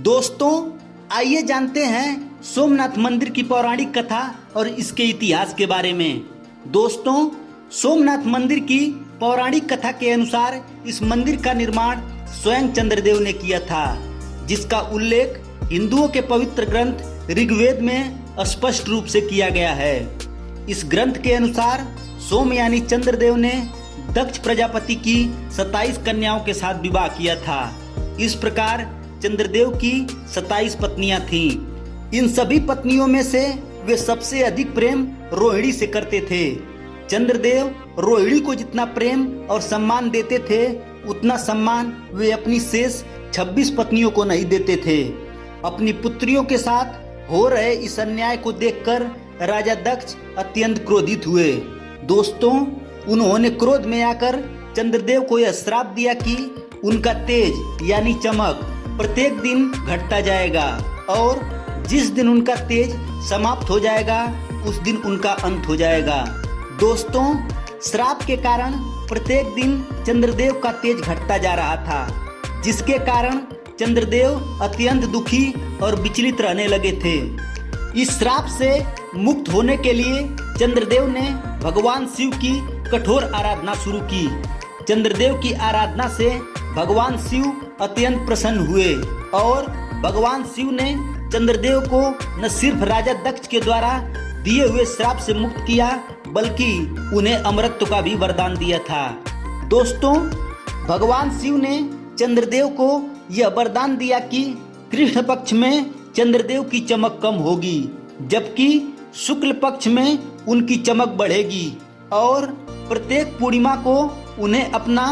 दोस्तों, आइए जानते हैं सोमनाथ मंदिर की पौराणिक कथा और इसके इतिहास के बारे में। दोस्तों, सोमनाथ मंदिर की पौराणिक कथा के अनुसार इस मंदिर का निर्माण स्वयं चंद्रदेव ने किया था, जिसका उल्लेख हिंदुओं के पवित्र ग्रंथ ऋग्वेद में स्पष्ट रूप से किया गया है। इस ग्रंथ के अनुसार सोम यानी चंद्रदेव ने दक्ष प्रजापति की 27 कन्याओं के साथ विवाह किया था। इस प्रकार चंद्रदेव की 27 पत्नियां थीं। इन सभी पत्नियों में से वे सबसे अधिक प्रेम रोहिणी से करते थे। चंद्रदेव रोहिणी को जितना प्रेम और सम्मान देते थे, उतना सम्मान वे अपनी शेष 26 पत्नियों को नहीं देते थे। अपनी पुत्रियों के साथ हो रहे इस अन्याय को देखकर राजा दक्ष अत्यंत क्रोधित हुए। दोस्तों, उन्होंने क्रोध में आकर चंद्रदेव को यह श्राप दिया कि उनका तेज यानी चमक प्रत्येक दिन घटता जाएगा और जिस दिन उनका तेज समाप्त हो जाएगा उस दिन उनका अंत हो जाएगा। दोस्तों, श्राप के कारण प्रत्येक दिन चंद्रदेव का तेज घटता जा रहा था, जिसके कारण चंद्रदेव अत्यंत दुखी और विचलित रहने लगे थे। इस श्राप से मुक्त होने के लिए चंद्रदेव ने भगवान शिव की कठोर आराधना शुरू की। चंद्रदेव की आराधना से भगवान शिव अत्यंत प्रसन्न हुए और भगवान शिव ने चंद्रदेव को न सिर्फ राजा दक्ष के द्वारा दिए हुए श्राप से मुक्त किया, बल्कि उन्हें अमरत्व का भी वरदान दिया था। दोस्तों, भगवान शिव ने चंद्रदेव को यह वरदान दिया कि कृष्ण पक्ष में चंद्रदेव की चमक कम होगी, जबकि शुक्ल पक्ष में उनकी चमक बढ़ेगी और प्रत्येक पूर्णिमा को उन्हें अपना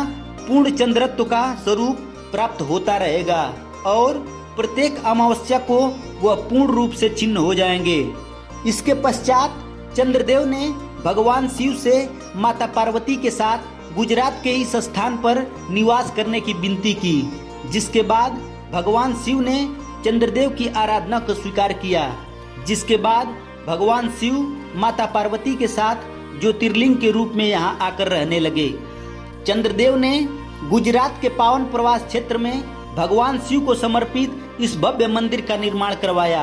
पूर्ण चंद्रत्व का स्वरूप प्राप्त होता रहेगा और प्रत्येक अमावस्या को वह पूर्ण रूप से छिन्न हो जाएंगे। इसके पश्चात चंद्रदेव ने भगवान शिव से माता पार्वती के साथ गुजरात के इस स्थान पर निवास करने की विनती की, जिसके बाद भगवान शिव ने चंद्रदेव की आराधना को स्वीकार किया। जिसके बाद भगवान शिव माता पार्वती के साथ ज्योतिर्लिंग के रूप में यहाँ आकर रहने लगे। चंद्रदेव ने गुजरात के पावन प्रवास क्षेत्र में भगवान शिव को समर्पित इस भव्य मंदिर का निर्माण करवाया।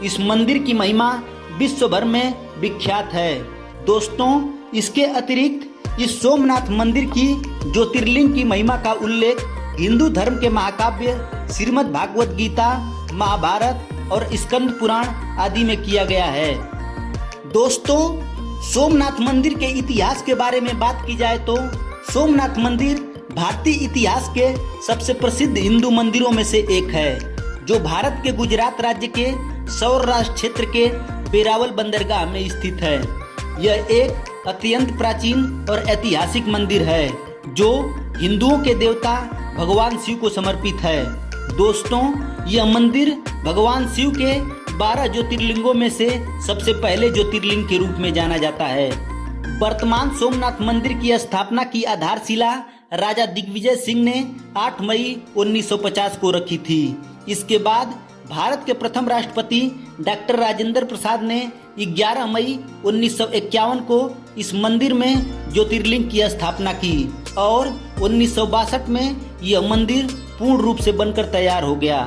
इस मंदिर की महिमा विश्व भर में विख्यात है। दोस्तों, इसके अतिरिक्त इस सोमनाथ मंदिर की ज्योतिर्लिंग की महिमा का उल्लेख हिंदू धर्म के महाकाव्य श्रीमद् भागवत गीता, महाभारत और स्कंद पुराण आदि में किया गया है। दोस्तों, सोमनाथ मंदिर के इतिहास के बारे में बात की जाए तो सोमनाथ मंदिर भारतीय इतिहास के सबसे प्रसिद्ध हिंदू मंदिरों में से एक है, जो भारत के गुजरात राज्य के सौराष्ट्र क्षेत्र के वेरावल बंदरगाह में स्थित है। यह एक अत्यंत प्राचीन और ऐतिहासिक मंदिर है, जो हिंदुओं के देवता भगवान शिव को समर्पित है। दोस्तों, यह मंदिर भगवान शिव के 12 ज्योतिर्लिंगों में से सबसे पहले ज्योतिर्लिंग के रूप में जाना जाता है। वर्तमान सोमनाथ मंदिर की स्थापना की आधारशिला राजा दिग्विजय सिंह ने 8 मई 1950 को रखी थी। इसके बाद भारत के प्रथम राष्ट्रपति डॉक्टर राजेंद्र प्रसाद ने 11 मई 1951 को इस मंदिर में ज्योतिर्लिंग की स्थापना की और 1962 में यह मंदिर पूर्ण रूप से बनकर तैयार हो गया।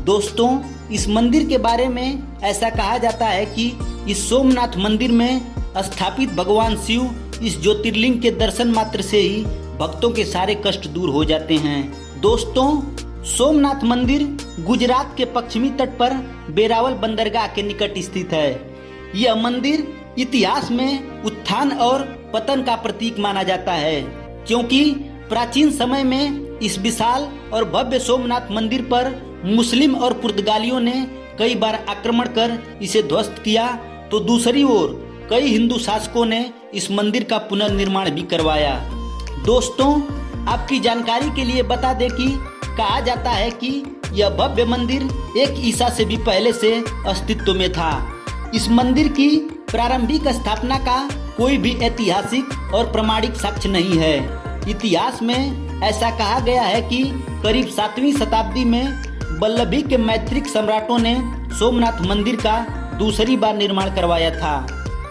दोस्तों, इस मंदिर के बारे में ऐसा कहा जाता है कि इस सोमनाथ मंदिर में स्थापित भगवान शिव इस ज्योतिर्लिंग के दर्शन मात्र से ही भक्तों के सारे कष्ट दूर हो जाते हैं। दोस्तों, सोमनाथ मंदिर गुजरात के पश्चिमी तट पर वेरावल बंदरगाह के निकट स्थित है। यह मंदिर इतिहास में उत्थान और पतन का प्रतीक माना जाता है, क्योंकि प्राचीन समय में इस विशाल और भव्य सोमनाथ मंदिर पर मुस्लिम और पुर्तगालियों ने कई बार आक्रमण कर इसे ध्वस्त किया, तो दूसरी ओर कई हिंदू शासकों ने इस मंदिर का पुनर्निर्माण भी करवाया। दोस्तों, आपकी जानकारी के लिए बता दें कि कहा जाता है कि यह भव्य मंदिर एक ईसा से भी पहले से अस्तित्व में था। इस मंदिर की प्रारंभिक स्थापना का कोई भी ऐतिहासिक और प्रमाणिक साक्ष्य नहीं है। इतिहास में ऐसा कहा गया है कि करीब 7वीं शताब्दी में वल्लभी के मैत्रिक सम्राटों ने सोमनाथ मंदिर का दूसरी बार निर्माण करवाया था।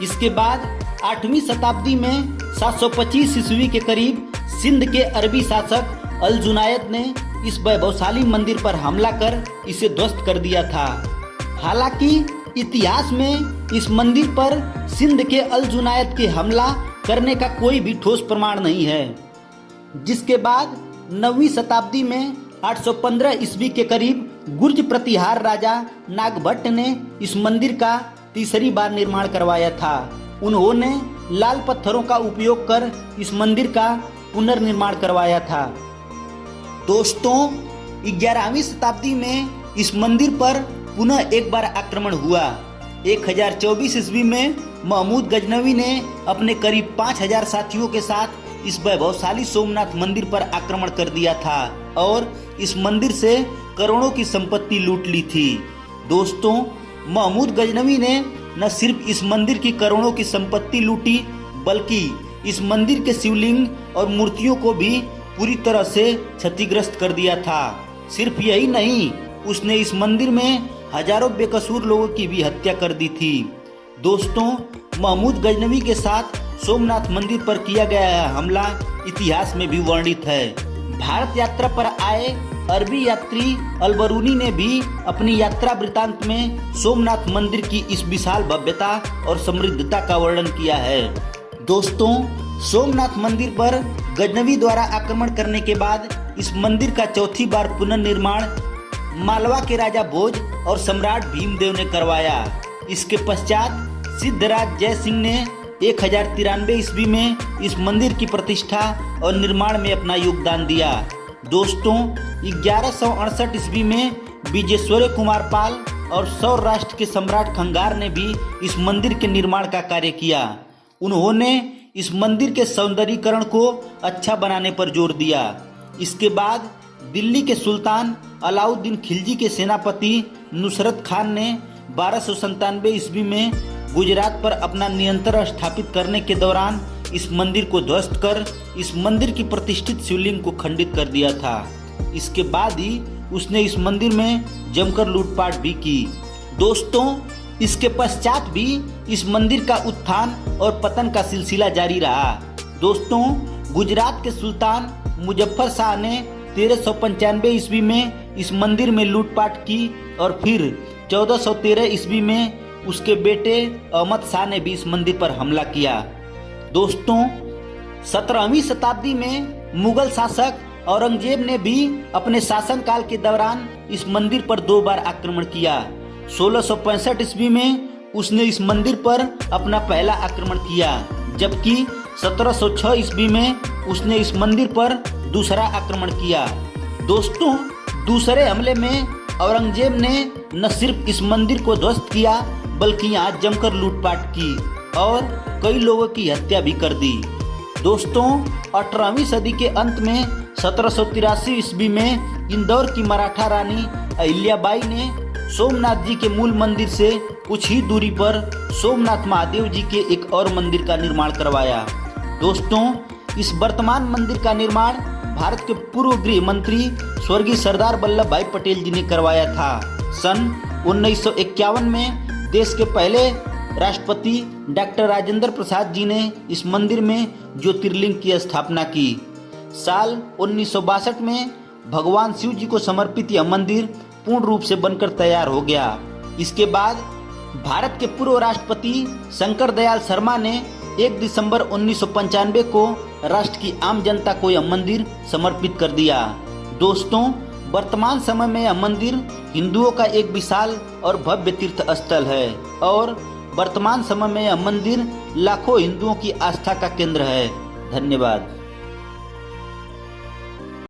इसके बाद 8वीं शताब्दी में 725 ईस्वी के करीब सिंध के अरबी शासक अल जुनायद ने इस वैभवशाली मंदिर पर हमला कर इसे ध्वस्त कर दिया था। हालांकि इतिहास में इस मंदिर पर सिंध के अल जुनायद के हमला करने का कोई भी ठोस प्रमाण नहीं है। जिसके बाद 9वीं शताब्दी में 815 ईस्वी के करीब गुर्ज प्रतिहार राजा नागभट्ट ने इस मंदिर का तीसरी बार निर्माण करवाया था। उन्होंने लाल पत्थरों का उपयोग कर इस मंदिर का पुनर्निर्माण करवाया था। दोस्तों, 11वीं शताब्दी में इस मंदिर पर पुनः एक बार आक्रमण हुआ। 1024 ईस्वी में महमूद गजनवी ने अपने करीब 5000 साथियों के साथ इस वैभवशाली सोमनाथ मंदिर पर आक्रमण कर दिया था और इस मंदिर से करोड़ों की संपत्ति लूट ली थी। दोस्तों, महमूद गजनवी ने न सिर्फ इस मंदिर की करोड़ों की संपत्ति लूटी, बल्कि इस मंदिर के शिवलिंग और मूर्तियों को भी पूरी तरह से क्षतिग्रस्त कर दिया था। सिर्फ यही नहीं, उसने इस मंदिर में हजारों बेकसूर लोगों की भी हत्या कर दी थी। दोस्तों, महमूद गजनवी के साथ सोमनाथ मंदिर पर किया गया यह हमला इतिहास में भी वर्णित है। भारत यात्रा पर आए अरबी यात्री अलबरूनी ने भी अपनी यात्रा वृतांत में सोमनाथ मंदिर की इस विशाल भव्यता और समृद्धता का वर्णन किया है। दोस्तों, सोमनाथ मंदिर पर गजनवी द्वारा आक्रमण करने के बाद इस मंदिर का चौथी बार पुनर्निर्माण मालवा के राजा भोज और सम्राट भीमदेव ने करवाया। इसके पश्चात सिद्धराज जय सिंह ने 1093 ईस्वी में इस मंदिर की प्रतिष्ठा और निर्माण में अपना योगदान दिया। दोस्तों, 1168 ईस्वी में विजेश्वर कुमार पाल और सौराष्ट्र के सम्राट खंगार ने भी इस मंदिर के निर्माण का कार्य किया। उन्होंने इस मंदिर के सौंदर्यीकरण को अच्छा बनाने पर जोर दिया। इसके बाद दिल्ली के सुल्तान अलाउद्दीन खिलजी के सेनापति नुसरत खान ने 1297 ईस्वी में गुजरात पर अपना नियंत्रण स्थापित करने के दौरान इस मंदिर को ध्वस्त कर इस मंदिर की प्रतिष्ठित शिवलिंग को खंडित कर दिया था। इसके बाद ही उसने इस मंदिर में जमकर लूटपाट भी की। दोस्तों, इसके पश्चात भी इस मंदिर का उत्थान और पतन का सिलसिला जारी रहा। दोस्तों, गुजरात के सुल्तान मुजफ्फर शाह ने 1395 ईस्वी में इस मंदिर में लूटपाट की और फिर 1413 ईस्वी में उसके बेटे अहमद शाह ने भी इस मंदिर पर हमला किया। दोस्तों, 17वीं शताब्दी में मुगल शासक औरंगजेब ने भी अपने शासनकाल के दौरान इस मंदिर पर 2 बार आक्रमण किया। 1665 ईस्वी में उसने इस मंदिर पर अपना पहला आक्रमण किया, जबकि 1706 ईस्वी में उसने इस मंदिर पर दूसरा आक्रमण किया। दोस्तों, दूसरे हमले में औरंगजेब ने न सिर्फ इस मंदिर को ध्वस्त किया, बल्कि यहाँ जमकर लूटपाट की और कई लोगों की हत्या भी कर दी। दोस्तों, 18वीं सदी के अंत में 1783 ईस्वी में इंदौर की मराठा रानी अहिल्याबाई ने सोमनाथ जी के मूल मंदिर से कुछ ही दूरी पर सोमनाथ महादेव जी के एक और मंदिर का निर्माण करवाया। दोस्तों, इस वर्तमान मंदिर का निर्माण भारत के पूर्व गृह मंत्री स्वर्गीय सरदार वल्लभ भाई पटेल जी ने करवाया था। सन 1951 में देश के पहले राष्ट्रपति डॉक्टर राजेंद्र प्रसाद जी ने इस मंदिर में ज्योतिर्लिंग की स्थापना की। साल 1962 में भगवान शिव जी को समर्पित यह मंदिर पूर्ण रूप से बनकर तैयार हो गया। इसके बाद भारत के पूर्व राष्ट्रपति शंकर दयाल शर्मा ने 1 दिसंबर 1995 को राष्ट्र की आम जनता को यह मंदिर समर्पित कर दिया। दोस्तों, वर्तमान समय में यह मंदिर हिंदुओं का एक विशाल और भव्य तीर्थ स्थल है और वर्तमान समय में यह मंदिर लाखों हिंदुओं की आस्था का केंद्र है। धन्यवाद।